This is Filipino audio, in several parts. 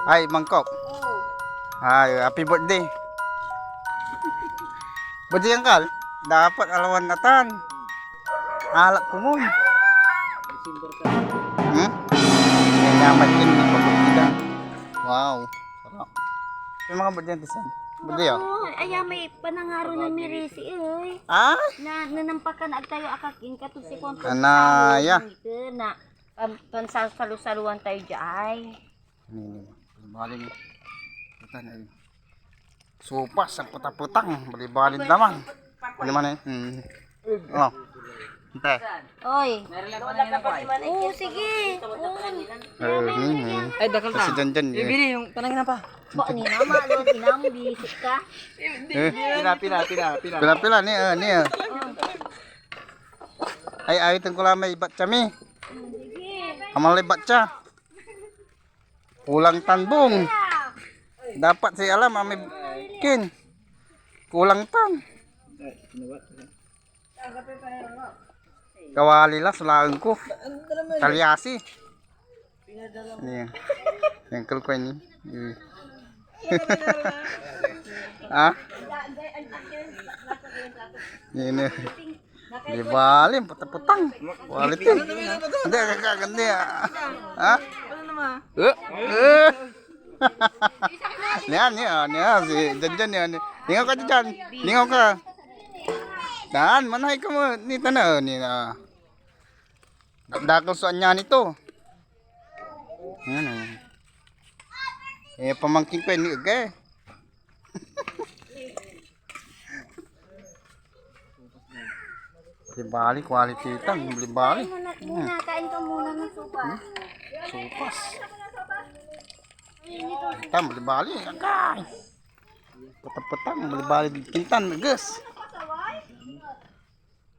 Ay, mangkok. Oh. Ay, happy birthday. Birthday yang kal. Dapat alawan natan. Alak ko mo. Nyaman din ng pagkakita. Wow. Sarap. May mga birthday natin saan? Birthday oh. Aya may panangaro na mirisi eh. Ah? Na nanampakan ag tayo akakin kato si kon. Anaya. Na pansasalu-saluan tayo diay. Ini balik nih. Kita nih. Sopas ang putang-putang, balik naman. Bali mana? Oh. Ente. Oy. Oh, sige. Ay, dakal Kasi ta. dyan. Bili yung tanangin apa? Ba ni nama lo tinam bisik ka. Pila-pila nih, nih. Ay, awitin ko lang may batcha mi. Amal batcha. Kulang tanbong. Dapat si alam ami kin. Kulang tan. Kawali lah sulaang ko. Talyasi. Ini. Yang ko ini. Ah? Ini. Di Bali putang-putang. Quality. Hindi kagandi ah. Ha? Niyan, si Janjan yan. Lingaw ka dyan. Lingaw ka. Dan, manahay ka mo. Ni tana, ni na. Dakal saan niya nito. Yan o. Pamangking ko ni Uge. Bali, quality tang. Bali. Muna kain ka muna ng sopa. Sopas. Tam, bali. Agay. Petang, bali kintan, guys.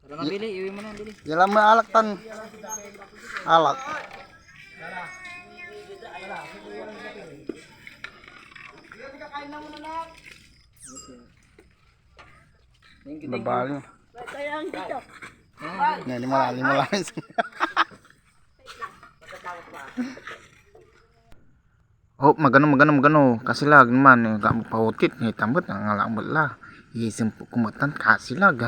Para mabili, iwi mo na bili. Yalam mo alak tan. Alak. Bali. Nah, ini malah Oh, magano kasi lag naman gak mo pautit ni tambot nga lang lah. Isim kumatan kasi lag.